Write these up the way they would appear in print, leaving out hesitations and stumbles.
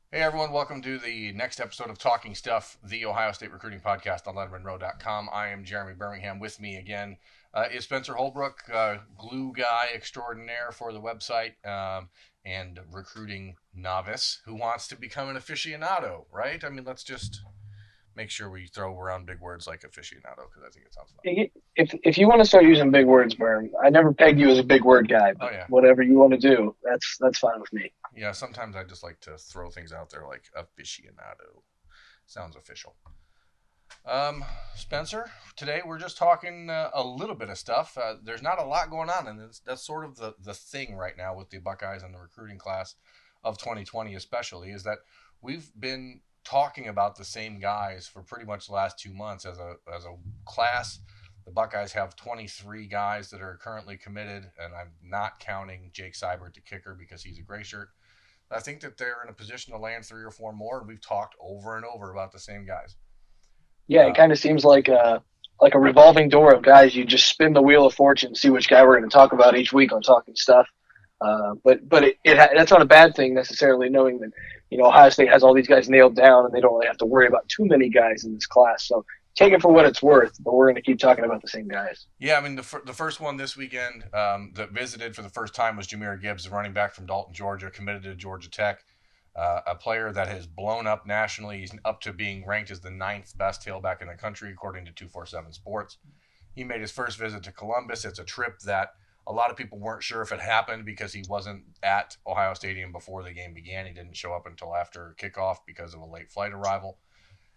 Hey everyone, welcome to the next episode of Talking Stuff, the Ohio State recruiting podcast on LettermenRow.com. I am Jeremy Birmingham. With me again is Spencer Holbrook, glue guy extraordinaire for the website and recruiting novice who wants to become an aficionado, right? I mean, let's just make sure we throw around big words like aficionado because I think it sounds fun. If you want to start using big words, Berm, I never pegged you as a big word guy, Oh but yeah, whatever you want to do, that's fine with me. yeah. Sometimes I just like to throw things out there like aficionado. Sounds official. Um, Spencer, today we're just talking a little bit of stuff. There's not a lot going on, and that's sort of the thing right now with the Buckeyes and the recruiting class of 2020, especially, is that we've been talking about the same guys for pretty much the last 2 months as a class. The Buckeyes have 23 guys that are currently committed, and I'm not counting Jake Seibert, the kicker, because he's a gray shirt. I think that they're in a position to land 3 or 4 more, and we've talked over and over about the same guys. Yeah, it Uh, kind of seems like a revolving door of guys. You just spin the wheel of fortune, see which guy we're going to talk about each week on Talking Stuff. But that's not a bad thing necessarily, knowing that Ohio State has all these guys nailed down, and they don't really have to worry about too many guys in this class. So take it for what it's worth. But we're going to keep talking about the same guys. Yeah, I mean the first one this weekend that visited for the first time was Jameer Gibbs, the running back from Dalton, Georgia, committed to Georgia Tech. A player that has blown up nationally. He's up to being ranked as the ninth best tailback in the country, according to 247 Sports. He made his first visit to Columbus. It's a trip that a lot of people weren't sure if it happened because he wasn't at Ohio Stadium before the game began. He didn't show up until after kickoff because of a late flight arrival.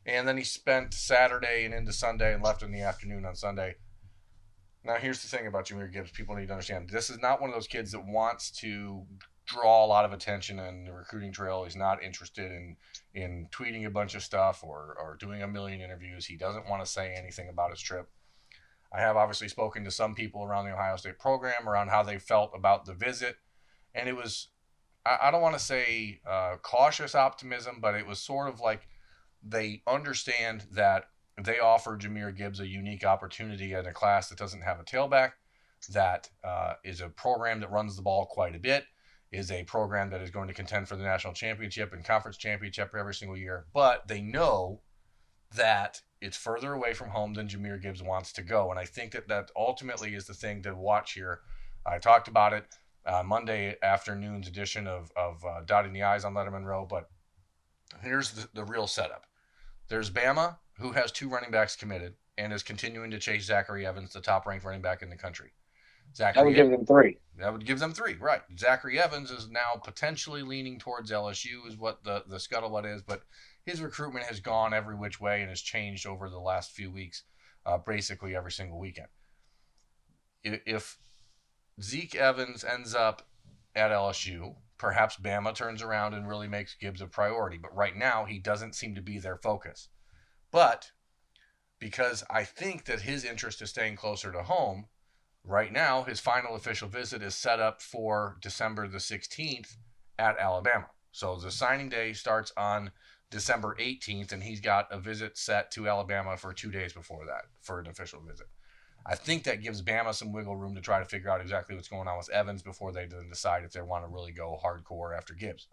And then he spent Saturday and into Sunday and left in the afternoon on Sunday. Now, here's the thing about Jahmyr Gibbs. People need to understand this is not one of those kids that wants to draw a lot of attention in the recruiting trail. He's not interested in tweeting a bunch of stuff or doing a million interviews. He doesn't want to say anything about his trip. I have obviously spoken to some people around the Ohio State program around how they felt about the visit. And it was, I don't want to say cautious optimism, but it was sort of like they understand that they offer Jahmyr Gibbs a unique opportunity in a class that doesn't have a tailback, that is a program that runs the ball quite a bit, is a program that is going to contend for the national championship and conference championship every single year. But they know that it's further away from home than Jahmyr Gibbs wants to go. And I think that ultimately is the thing to watch here. I talked about it Monday afternoon's edition of Dotting the I's on Lettermen Row, but here's the real setup. There's Bama, who has 2 running backs committed and is continuing to chase Zachary Evans, the top-ranked running back in the country. I would Zachary give them three. That would give them 3, right? Zachary Evans is now potentially leaning towards LSU, is what the scuttlebutt is, but his recruitment has gone every which way and has changed over the last few weeks, basically every single weekend. If Zeke Evans ends up at LSU, perhaps Bama turns around and really makes Gibbs a priority. But right now, he doesn't seem to be their focus. But because I think that his interest is staying closer to home, right now his final official visit is set up for December the 16th at Alabama. So the signing day starts on December 18th, and he's got a visit set to Alabama for 2 days before that for an official visit. I think that gives Bama some wiggle room to try to figure out exactly what's going on with Evans before they then decide if they want to really go hardcore after Gibbs.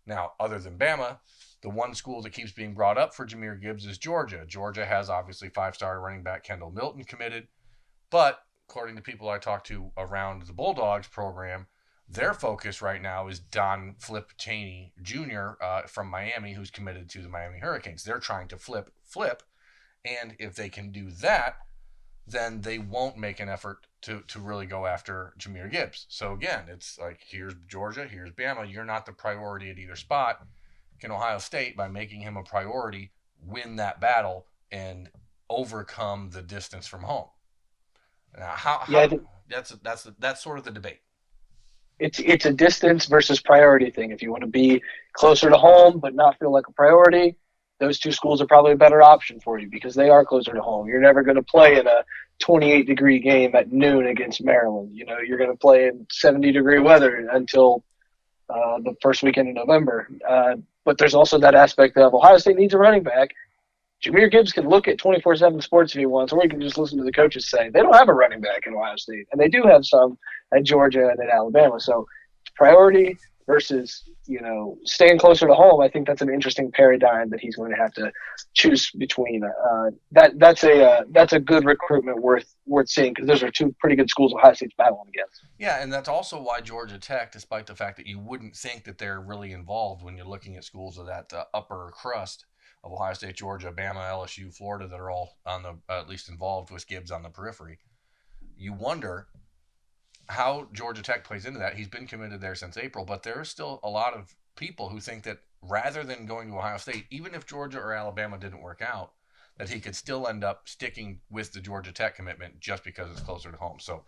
Now, other than Bama, the one school that keeps being brought up for Jameer Gibbs is Georgia. Georgia has obviously 5-star running back Kendall Milton committed, but according to people I talked to around the Bulldogs program, their focus right now is Don Flip Chaney Jr. From Miami, who's committed to the Miami Hurricanes. They're trying to flip, and if they can do that, then they won't make an effort to really go after Jahmyr Gibbs. So again, it's like here's Georgia, here's Bama. You're not the priority at either spot. Can Ohio State, by making him a priority, win that battle and overcome the distance from home? Now, Yeah, how that's sort of the debate. it's a distance versus priority thing. If you want to be closer to home but not feel like a priority, those two schools are probably a better option for you because they are closer to home. You're never going to play in a 28-degree game at noon against Maryland. You're going to play in 70-degree weather until the first weekend in November. But there's also that aspect of Ohio State needs a running back. Jahmyr Gibbs can look at 24/7 Sports if he wants, or he can just listen to the coaches say they don't have a running back in Ohio State, and they do have some at Georgia and at Alabama. So priority versus staying closer to home, I think that's an interesting paradigm that he's going to have to choose between. That's a good recruitment worth seeing, because those are two pretty good schools Ohio State's battling against. Yeah, and that's also why Georgia Tech, despite the fact that you wouldn't think that they're really involved when you're looking at schools of that upper crust of Ohio State, Georgia, Bama, LSU, Florida, that are all on the at least involved with Gibbs on the periphery. You wonder how Georgia Tech plays into that. He's been committed there since April, but there are still a lot of people who think that rather than going to Ohio State, even if Georgia or Alabama didn't work out, that he could still end up sticking with the Georgia Tech commitment just because it's closer to home. So,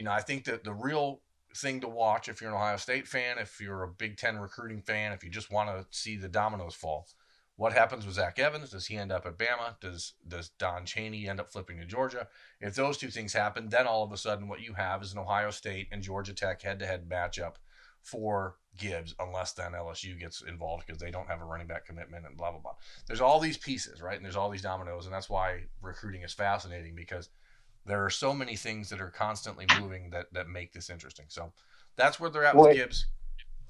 I think that the real thing to watch, if you're an Ohio State fan, if you're a Big Ten recruiting fan, if you just want to see the dominoes fall, what happens with Zach Evans? Does he end up at Bama? Does Don Chaney end up flipping to Georgia? If those two things happen, then all of a sudden what you have is an Ohio State and Georgia Tech head-to-head matchup for Gibbs, unless then LSU gets involved because they don't have a running back commitment and blah, blah, blah. There's all these pieces, right? And there's all these dominoes, and that's why recruiting is fascinating, because there are so many things that are constantly moving that make this interesting. So that's where they're at with Gibbs.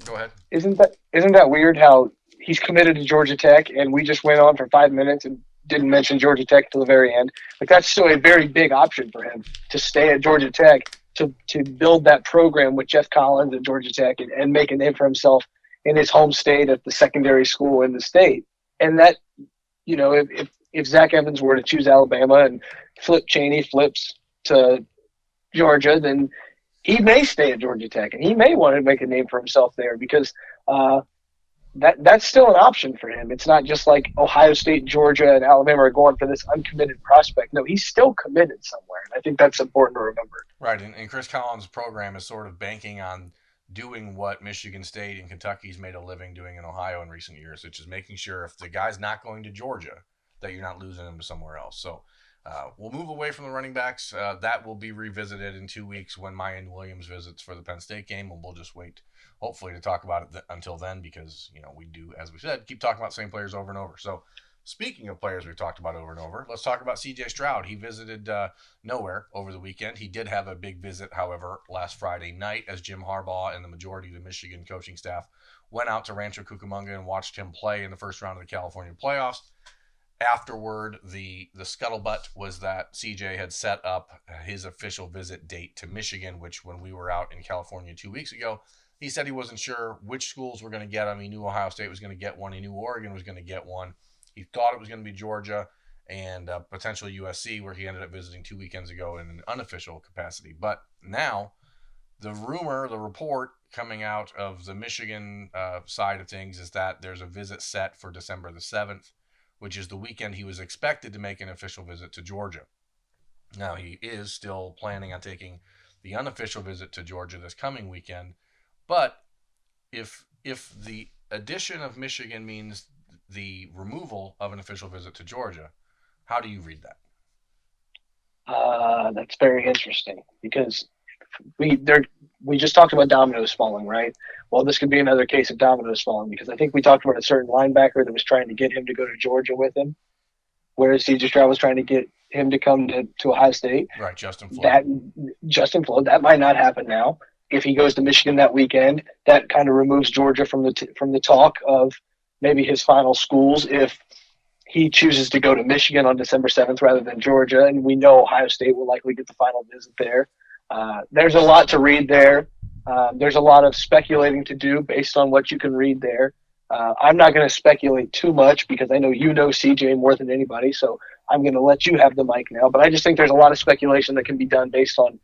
Go ahead. Isn't that weird how he's committed to Georgia Tech, and we just went on for 5 minutes and didn't mention Georgia Tech till the very end? Like, that's still a very big option for him to stay at Georgia Tech, to build that program with Jeff Collins at Georgia Tech and make a name for himself in his home state at the secondary school in the state. And that, if Zach Evans were to choose Alabama and Chaney flips to Georgia, then he may stay at Georgia Tech, and he may want to make a name for himself there, because that's still an option for him. It's not just like Ohio State, Georgia, and Alabama are going for this uncommitted prospect. No, he's still committed somewhere, and I think that's important to remember. Right, and Chris Collins' program is sort of banking on doing what Michigan State and Kentucky's made a living doing in Ohio in recent years, which is making sure if the guy's not going to Georgia, that you're not losing him to somewhere else. So we'll move away from the running backs. That will be revisited in 2 weeks when Mayan Williams visits for the Penn State game, and we'll just wait, hopefully, to talk about it until then, because we do, as we said, keep talking about the same players over and over. So speaking of players we've talked about over and over, let's talk about C.J. Stroud. He visited nowhere over the weekend. He did have a big visit, however, last Friday night, as Jim Harbaugh and the majority of the Michigan coaching staff went out to Rancho Cucamonga and watched him play in the first round of the California playoffs. Afterward, the scuttlebutt was that CJ had set up his official visit date to Michigan, which when we were out in California 2 weeks ago, he said he wasn't sure which schools were going to get him. He knew Ohio State was going to get one. He knew Oregon was going to get one. He thought it was going to be Georgia and potentially USC, where he ended up visiting 2 weekends ago in an unofficial capacity. But now the report coming out of the Michigan side of things is that there's a visit set for December the 7th, which is the weekend he was expected to make an official visit to Georgia. Now, he is still planning on taking the unofficial visit to Georgia this coming weekend, but if the addition of Michigan means the removal of an official visit to Georgia, how do you read that? That's very interesting, because we just talked about dominoes falling, right? Well, this could be another case of dominoes falling, because I think we talked about a certain linebacker that was trying to get him to go to Georgia with him, whereas C.J. Stroud was trying to get him to come to Ohio State. Right, Justin Flood. That might not happen now. If he goes to Michigan that weekend, that kind of removes Georgia from the talk of maybe his final schools if he chooses to go to Michigan on December 7th rather than Georgia, and we know Ohio State will likely get the final visit there. There's a lot to read there. There's a lot of speculating to do based on what you can read there. I'm not going to speculate too much, because I know you know CJ more than anybody, so I'm going to let you have the mic now. But I just think there's a lot of speculation that can be done based on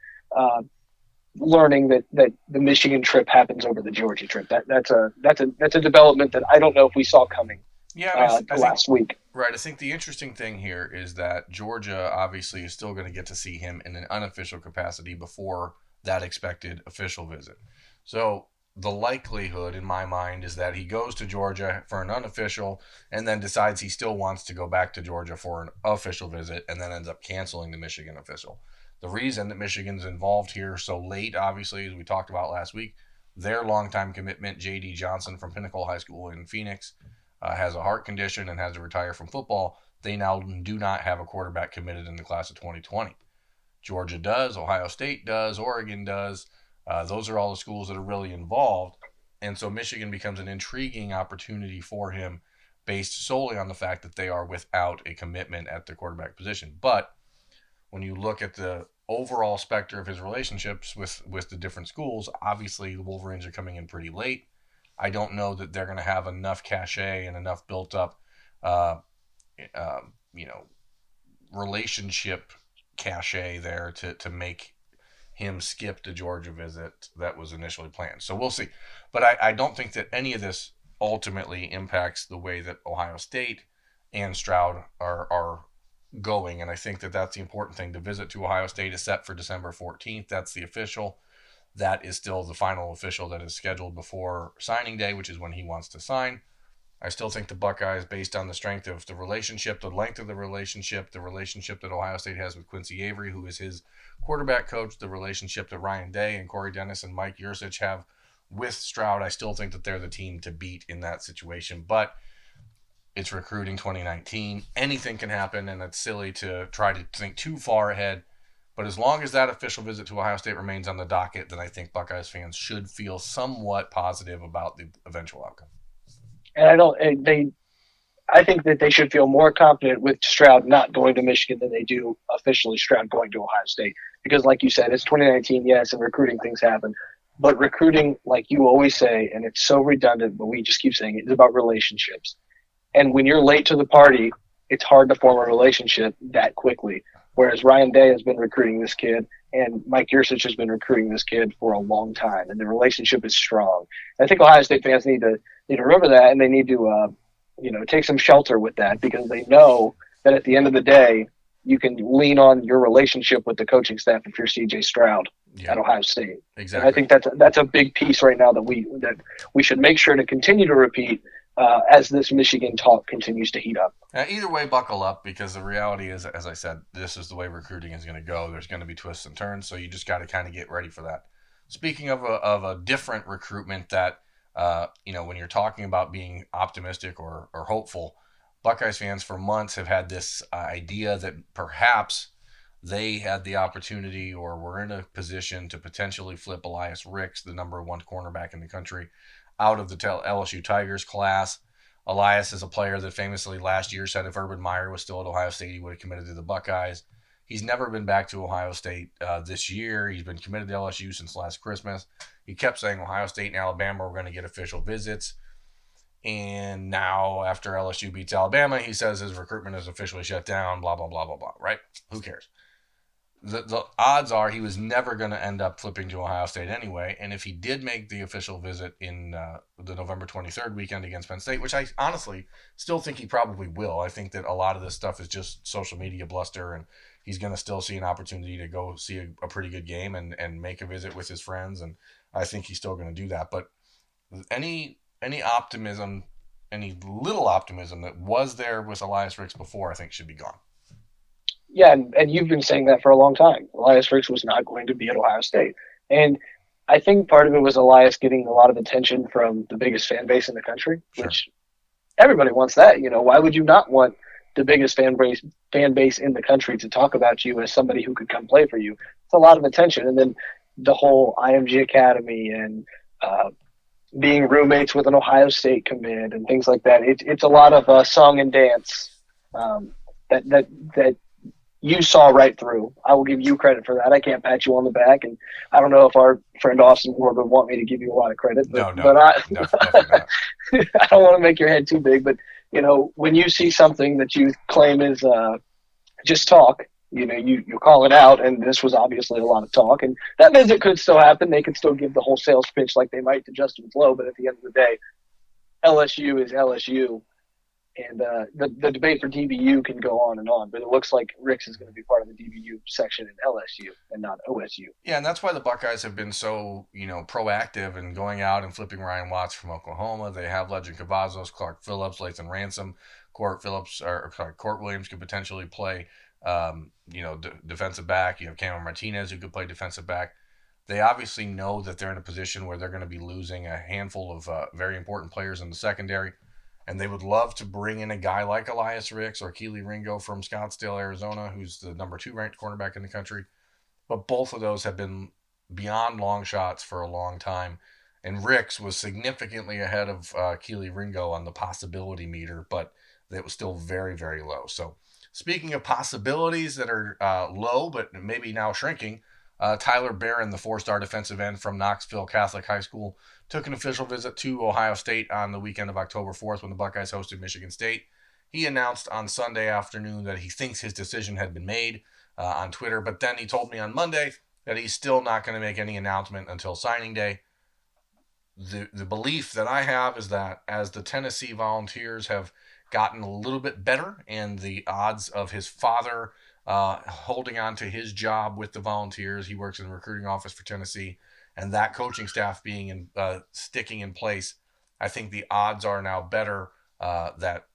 learning that the Michigan trip happens over the Georgia trip. That's a development that I don't know if we saw coming. Yeah, last week. Right. I think the interesting thing here is that Georgia obviously is still going to get to see him in an unofficial capacity before that expected official visit. So the likelihood, in my mind, is that he goes to Georgia for an unofficial and then decides he still wants to go back to Georgia for an official visit and then ends up canceling the Michigan official. The reason that Michigan's involved here so late, obviously, as we talked about last week, their longtime commitment, J.D. Johnson from Pinnacle High School in Phoenix, has a heart condition and has to retire from football. They now do not have a quarterback committed in the class of 2020. Georgia does, Ohio State does, Oregon does. Those are all the schools that are really involved. And so Michigan becomes an intriguing opportunity for him based solely on the fact that they are without a commitment at the quarterback position. But when you look at the overall specter of his relationships with the different schools, obviously the Wolverines are coming in pretty late. I don't know that they're going to have enough cachet and enough built up, uh, uh, you know, relationship cachet there to make him skip the Georgia visit that was initially planned. So we'll see. But I don't think that any of this ultimately impacts the way that Ohio State and Stroud are going. And I think that that's the important thing. The visit to Ohio State is set for December 14th. That's the official. That is still the final official that is scheduled before signing day, which is when he wants to sign. I still think the Buckeyes, based on the strength of the relationship, the length of the relationship that Ohio State has with Quincy Avery, who is his quarterback coach, the relationship that Ryan Day and Corey Dennis and Mike Yurcich have with Stroud, I still think that they're the team to beat in that situation. But it's recruiting 2019. Anything can happen, and it's silly to try to think too far ahead. But as long as that official visit to Ohio State remains on the docket, then I think Buckeyes fans should feel somewhat positive about the eventual outcome. And I think that they should feel more confident with Stroud not going to Michigan than they do officially Stroud going to Ohio State. Because like you said, it's 2019, yes, and recruiting things happen. But recruiting, like you always say, and it's so redundant, but we just keep saying it, it's about relationships. And when you're late to the party, it's hard to form a relationship that quickly. Whereas Ryan Day has been recruiting this kid, and Mike Yurcich has been recruiting this kid for a long time, and the relationship is strong. And I think Ohio State fans need to remember that, and they need to take some shelter with that, because they know that at the end of the day, you can lean on your relationship with the coaching staff if you're CJ Stroud at Ohio State. Exactly. And I think that's a big piece right now that we should make sure to continue to repeat as this Michigan talk continues to heat up. Either way, buckle up, because the reality is, as I said, this is the way recruiting is going to go. There's going to be twists and turns, so you just got to kind of get ready for that. Speaking of a different recruitment that, when you're talking about being optimistic or hopeful, Buckeyes fans for months have had this idea that perhaps they had the opportunity or were in a position to potentially flip Elias Ricks, the number one cornerback in the country, out of the LSU Tigers class. Elias is a player that famously last year said if Urban Meyer was still at Ohio State, he would have committed to the Buckeyes. He's never been back to Ohio State this year. He's been committed to LSU since last Christmas. He kept saying Ohio State and Alabama were going to get official visits. And now, after LSU beats Alabama, he says his recruitment is officially shut down, blah, blah, blah, blah, blah, right? Who cares? The odds are he was never going to end up flipping to Ohio State anyway. And if he did make the official visit in the November 23rd weekend against Penn State, which I honestly still think he probably will. I think that a lot of this stuff is just social media bluster, and he's going to still see an opportunity to go see a pretty good game and make a visit with his friends. And I think he's still going to do that. But any optimism, any little optimism that was there with Elias Ricks before, I think should be gone. Yeah, and you've been saying that for a long time. Elias Ricks was not going to be at Ohio State. And I think part of it was Elias getting a lot of attention from the biggest fan base in the country, Sure. Which everybody wants that. Why would you not want the biggest fan base in the country to talk about you as somebody who could come play for you? It's a lot of attention. And then the whole IMG Academy and being roommates with an Ohio State commit and things like that. It's a lot of song and dance that you saw right through. I will give you credit for that. I can't pat you on the back, and I don't know if our friend Austin Ward would want me to give you a lot of credit. But, No, but definitely not. I don't want to make your head too big, but when you see something that you claim is just talk, you call it out, and this was obviously a lot of talk, and that visit could still happen. They could still give the whole sales pitch like they might to Justin Flo, but at the end of the day, LSU is LSU. And the debate for DBU can go on and on, but it looks like Ricks is going to be part of the DBU section in LSU and not OSU. Yeah, and that's why the Buckeyes have been so, proactive in going out and flipping Ryan Watts from Oklahoma. They have Legend Cavazos, Clark Phillips, Lathan Ransom, Court Williams could potentially play, defensive back. You have Cameron Martinez who could play defensive back. They obviously know that they're in a position where they're going to be losing a handful of very important players in the secondary. And they would love to bring in a guy like Elias Ricks or Keely Ringo from Scottsdale, Arizona, who's the number 2 ranked cornerback in the country. But both of those have been beyond long shots for a long time. and Ricks was significantly ahead of Keely Ringo on the possibility meter, but it was still very, very low. So speaking of possibilities that are low, but maybe now shrinking, Tyler Barron, the 4-star defensive end from Knoxville Catholic High School, took an official visit to Ohio State on the weekend of October 4th when the Buckeyes hosted Michigan State. He announced on Sunday afternoon that he thinks his decision had been made on Twitter, but then he told me on Monday that he's still not going to make any announcement until signing day. The belief that I have is that as the Tennessee Volunteers have gotten a little bit better and the odds of his father holding on to his job with the Volunteers, he works in the recruiting office for Tennessee, and that coaching staff being sticking in place, I think the odds are now better that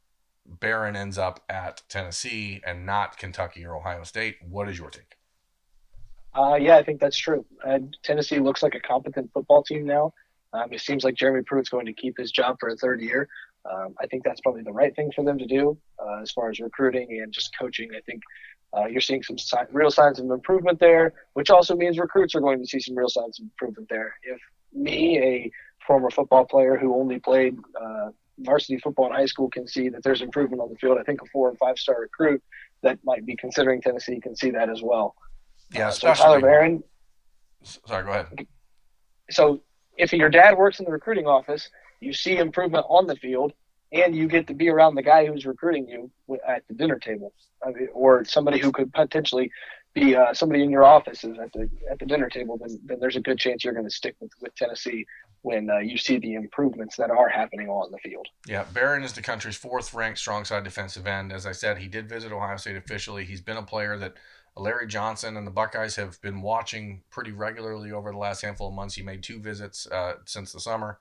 Barron ends up at Tennessee and not Kentucky or Ohio State. What is your take? Yeah, I think that's true. Tennessee looks like a competent football team now. It seems like Jeremy Pruitt's going to keep his job for a third year. I think that's probably the right thing for them to do as far as recruiting and just coaching. I think you're seeing some real signs of improvement there, which also means recruits are going to see some real signs of improvement there. If me, a former football player who only played varsity football in high school, can see that there's improvement on the field, I think a 4- and 5-star recruit that might be considering Tennessee can see that as well. Yeah, so Tyler Barron. Sorry, go ahead. So if your dad works in the recruiting office, you see improvement on the field, and you get to be around the guy who's recruiting you at the dinner table, or somebody who could potentially be somebody in your office is at the dinner table, then there's a good chance you're going to stick with Tennessee when you see the improvements that are happening on the field. Yeah, Barron is the country's 4th-ranked strong side defensive end. As I said, he did visit Ohio State officially. He's been a player that Larry Johnson and the Buckeyes have been watching pretty regularly over the last handful of months. He made 2 visits since the summer.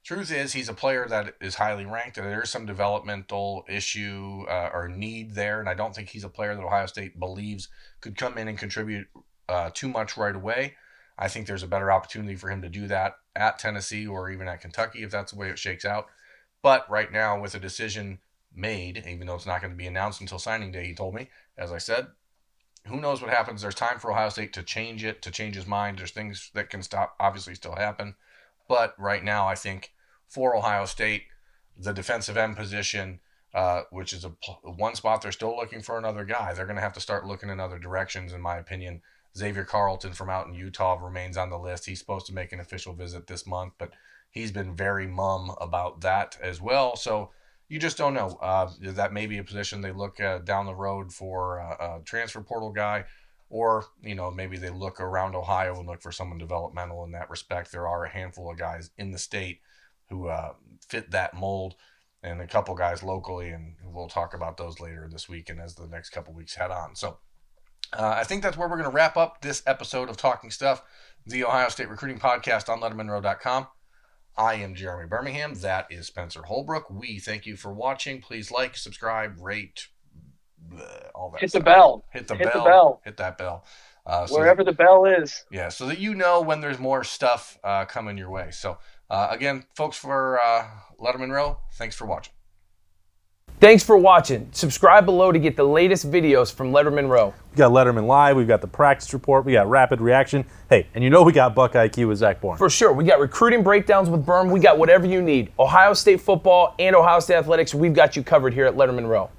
Truth is, he's a player that is highly ranked, and there's some developmental issue or need there, and I don't think he's a player that Ohio State believes could come in and contribute too much right away. I think there's a better opportunity for him to do that at Tennessee or even at Kentucky if that's the way it shakes out. But right now, with a decision made, even though it's not going to be announced until signing day, he told me, as I said, who knows what happens. There's time for Ohio State to change it, to change his mind. There's things that can obviously still happen. But right now, I think for Ohio State, the defensive end position, which is one spot they're still looking for another guy, they're going to have to start looking in other directions, in my opinion. Xavier Carlton from out in Utah remains on the list. He's supposed to make an official visit this month, but he's been very mum about that as well. So you just don't know. That may be a position they look down the road for a transfer portal guy, or maybe they look around Ohio and look for someone developmental in that respect. There are a handful of guys in the state who fit that mold, and a couple guys locally, and we'll talk about those later this week and as the next couple weeks head on. So I think that's where we're going to wrap up this episode of Talking Stuff, the Ohio State Recruiting Podcast on LettermenRow.com. I am Jeremy Birmingham. That is Spencer Holbrook. We thank you for watching. Please like, subscribe, rate, all that Hit stuff. The bell. Hit the bell. bell. Hit that bell. Wherever the bell is. Yeah, so that you know when there's more stuff coming your way. So, again, folks, for Lettermen Row, thanks for watching. Thanks for watching. Subscribe below to get the latest videos from Lettermen Row. We got Letterman Live, we've got the practice report, we got rapid reaction. Hey, and we got Buckeye IQ with Zach Bourne. For sure. We got recruiting breakdowns with Berm. We got whatever you need. Ohio State football and Ohio State athletics, we've got you covered here at Lettermen Row.